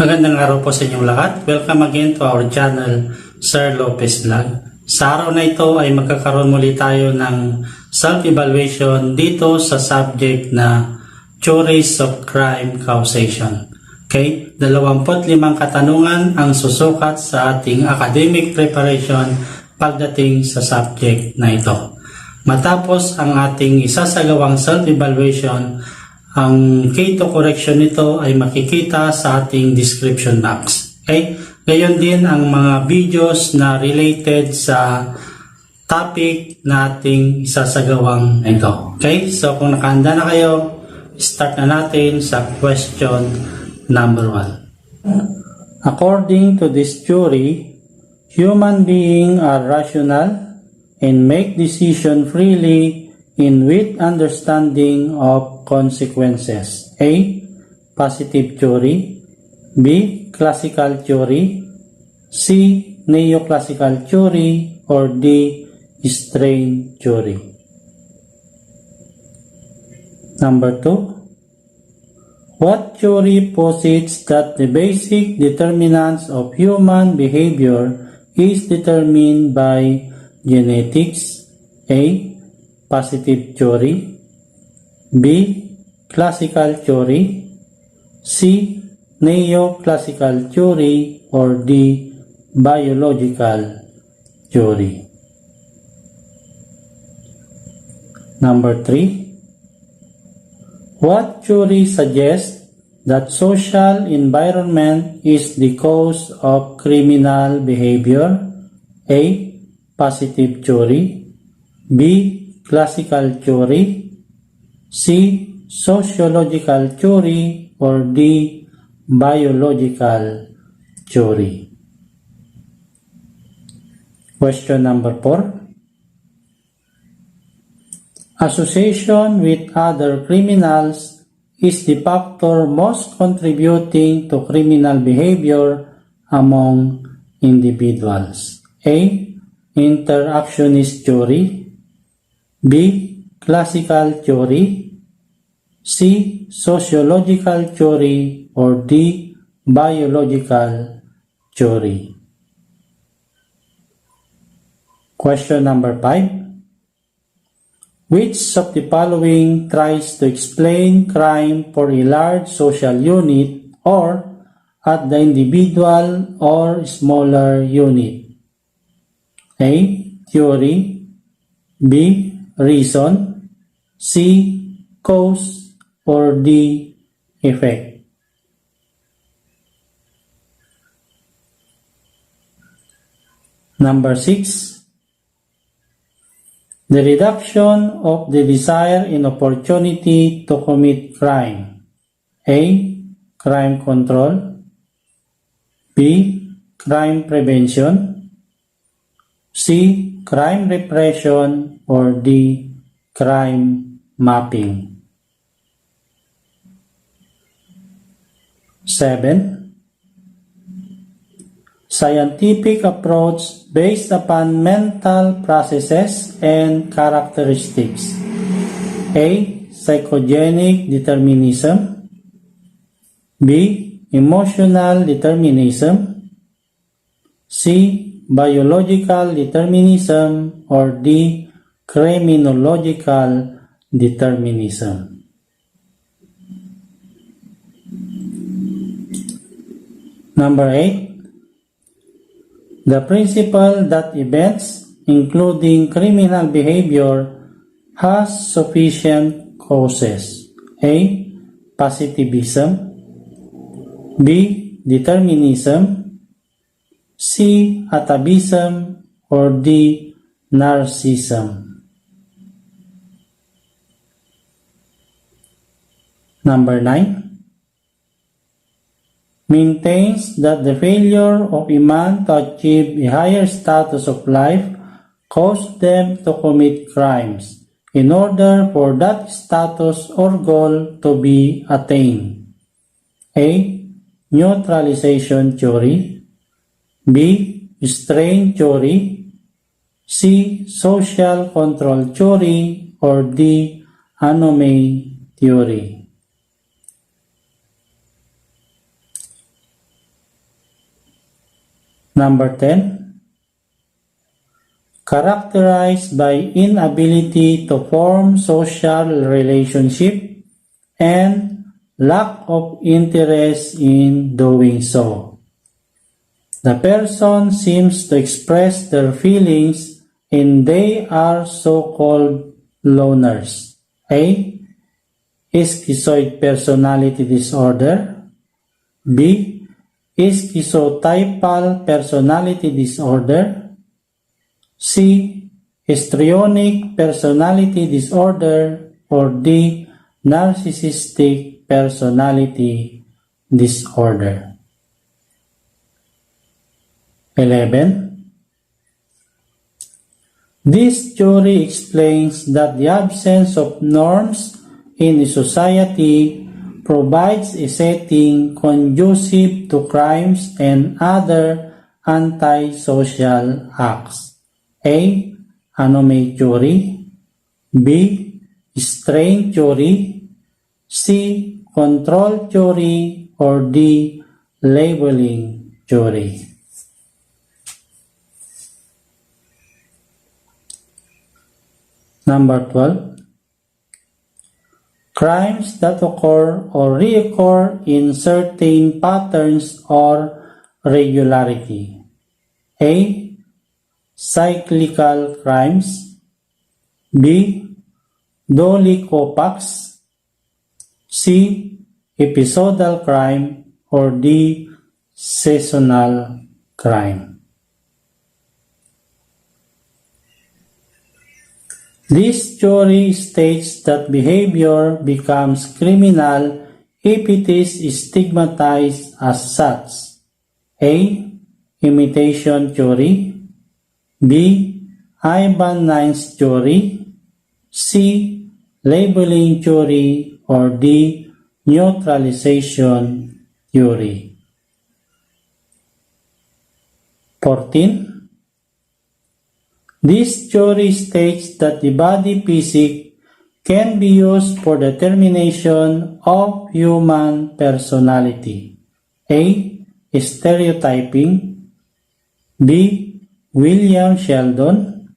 Magandang araw po sa inyong lahat. Welcome again to our channel, Sir Lopez Vlog. Sa araw na ito ay magkakaroon muli tayo ng self-evaluation dito sa subject na Theories of Crime Causation. Okay? 25 katanungan ang susukat sa ating academic preparation pagdating sa subject na ito. Matapos ang ating isasagawang self-evaluation, ang key to correction nito ay makikita sa ating description box. Okay? Gayon din ang mga videos na related sa topic na ating isasagawang ito. Okay? So kung nakahanda na kayo, start na natin sa question number 1. According to this theory, human beings are rational and make decisions freely in with understanding of consequences. A. Positive theory. B. Classical theory. C. Neoclassical theory. Or D. Strain theory. Number 2. What theory posits that the basic determinants of human behavior is determined by genetics? A. Positive theory. B. Classical theory. C. Neoclassical theory. Or D. Biological theory. Number 3. What theory suggests that social environment is the cause of criminal behavior? A. Positive theory. B. Classical theory. C. Sociological theory. Or D. Biological theory. Question number 4. Association with other criminals is the factor most contributing to criminal behavior among individuals. A. Interactionist theory. B. Classical theory. C. Sociological theory. Or D. Biological theory. Question number 5. Which of the following tries to explain crime for a large social unit or at the individual or smaller unit? A. Theory. B. Reason. C. Cause. Or D. Effect. Number 6. The reduction of the desire and opportunity to commit crime. A. Crime control. B. Crime prevention. C. Crime repression. Or D. Crime mapping. 7. Scientific approach based upon mental processes and characteristics. A. Psychogenic determinism. B. Emotional determinism. C. Biological determinism. Or D. Criminological determinism. Number 8. The principle that events, including criminal behavior, has sufficient causes. A. Positivism. B. Determinism. C. Atavism. Or D. Narcissism. Number 9. Maintains that the failure of a man to achieve a higher status of life caused them to commit crimes in order for that status or goal to be attained. A. Neutralization theory. B. Strain theory. C. Social control theory. Or D. Anomaly theory. Number 10, characterized by inability to form social relationship and lack of interest in doing so. The person seems to express their feelings and they are so-called loners. A. Schizoid personality disorder. B. Schizotypal personality disorder. C. Histrionic personality disorder. Or D. Narcissistic personality disorder. 11. This theory explains that the absence of norms in a society provides a setting conducive to crimes and other antisocial acts. A. Anomaly theory. B. Strain theory. C. Control theory. Or D. Labeling theory. Number 12. Crimes that occur or reoccur in certain patterns or regularity. A. Cyclical crimes. B. Dolichopax. C. Episodal crime. Or D. Seasonal crime. This theory states that behavior becomes criminal if it is stigmatized as such. A. Imitation theory. B. Ivan Nine's theory. C. Labeling theory. Or D. Neutralization theory. 14. This theory states that the body physique can be used for determination of human personality. A. Stereotyping. B. William Sheldon.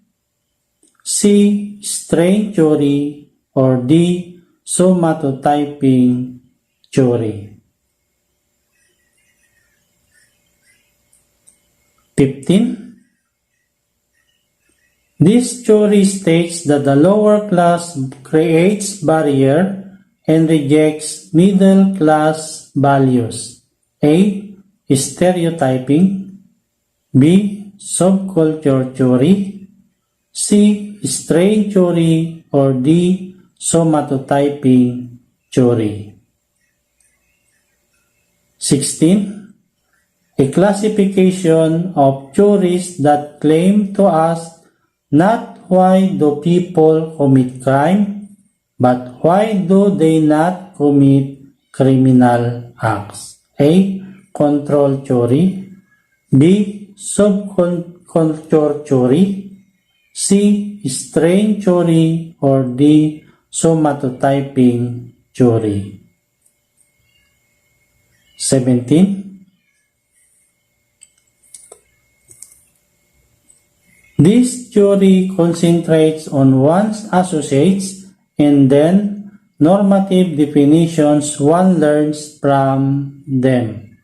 C. Strain theory. Or D. Somatotyping theory. 15. This theory states that the lower class creates barrier and rejects middle class values. A. Stereotyping. B. Subculture theory. C. Strain theory. Or D. Somatotyping theory. 16. A classification of theories that claim to ask not why do people commit crime, but why do they not commit criminal acts. A. Control theory. B. Subculture theory. C. Strain theory. Or D. Somatotyping theory. 17. This theory concentrates on one's associates and then normative definitions one learns from them.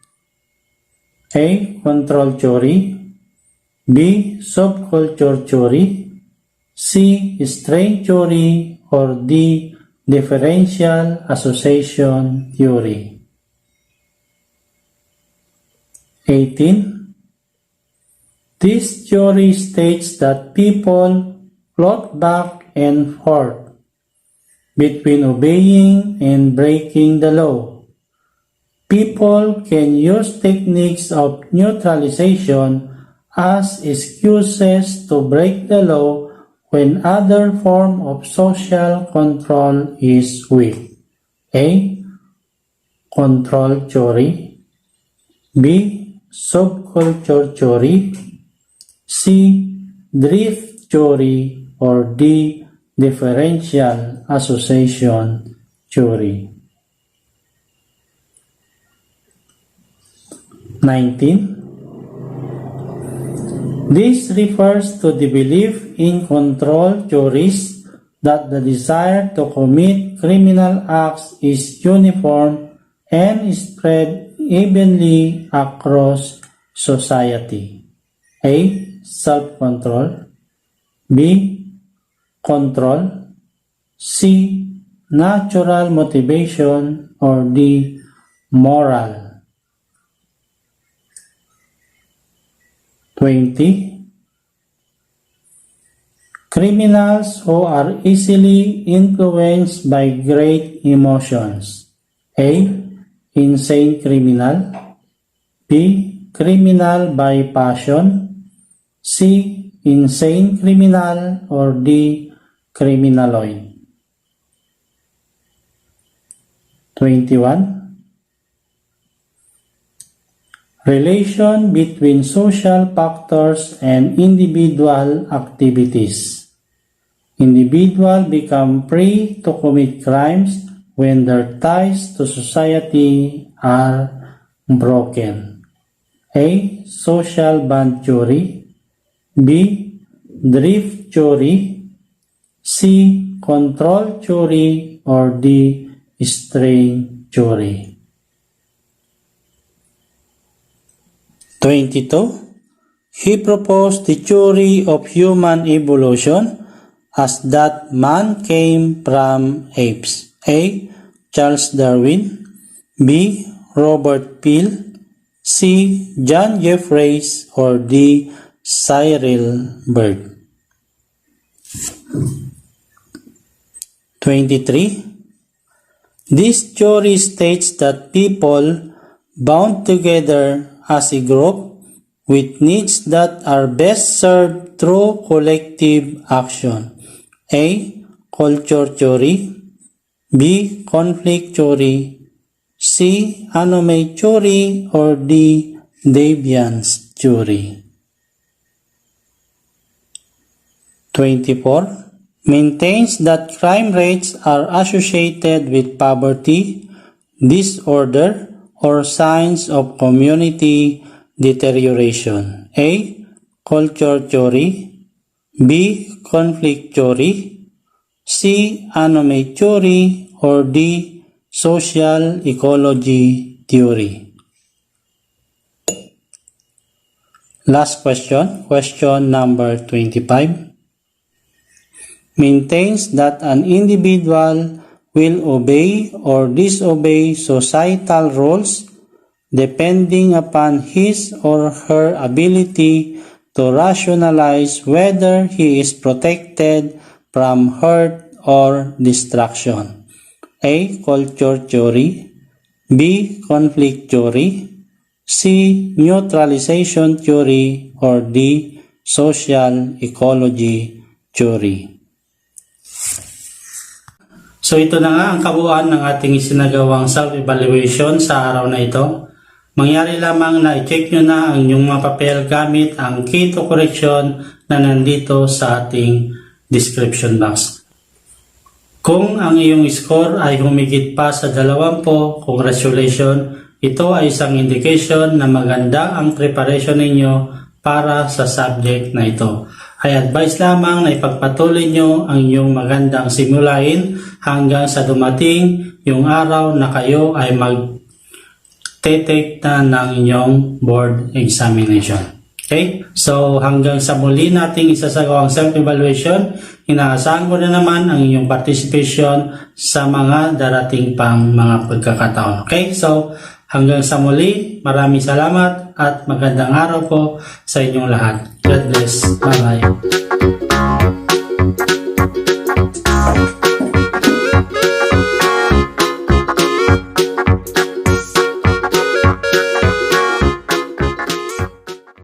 A. Control theory. B. Subculture theory. C. Strain theory. Or D. Differential association theory. 18. This theory states that people float back and forth between obeying and breaking the law. People can use techniques of neutralization as excuses to break the law when other form of social control is weak. A. Control theory. B. Subculture theory. C. Drift theory. Or D. Differential association theory. 19. This refers to the belief in control theories that the desire to commit criminal acts is uniform and spread evenly across society. A. Self-control. B. Control. C. Natural motivation. Or D. Moral. 20. Criminals who are easily influenced by great emotions. A. Insane criminal. B. Criminal by passion. C. Insane criminal. Or D. Criminaloid. 21. Relation between social factors and individual activities. Individuals become free to commit crimes when their ties to society are broken. A. Social band theory. B. Drift theory. C. Control theory. Or D. Strain theory. 22. He proposed the theory of human evolution as that man came from apes. A. Charles Darwin. B. Robert Peel. C. John Jeffreys. Or D. Cyril Bird. 23. This theory states that people bound together as a group with needs that are best served through collective action. A. Culture theory. B. Conflict theory. C. Anomaly theory. Or D. Deviance theory. 24. Maintains that crime rates are associated with poverty, disorder, or signs of community deterioration. A. Culture theory. B. Conflict theory. C. Anomaly theory. Or D. Social ecology theory. Last question. Question number 25. Maintains that an individual will obey or disobey societal rules depending upon his or her ability to rationalize whether he is protected from hurt or destruction. A. Culture theory. B. Conflict theory. C. Neutralization theory. Or D. Social ecology theory. So ito na nga ang kabuuan ng ating isinagawang self-evaluation sa araw na ito. Mangyari lamang na i-check nyo na ang inyong mga papel gamit ang key to correction na nandito sa ating description box. Kung ang iyong score ay humigit pa sa 20, congratulations, ito ay isang indication na maganda ang preparation ninyo para sa subject na ito. Ay advice lamang na ipagpatuloy nyo ang inyong magandang simulain hanggang sa dumating yung araw na kayo ay mag-take na ng inyong board examination. Okay? So hanggang sa muli nating isasagawang self-evaluation, inaasahan ko na naman ang inyong participation sa mga darating pang mga pagkakataon. Okay? So hanggang sa muli, maraming salamat at magandang araw po sa inyong lahat. God bless. Bye-bye.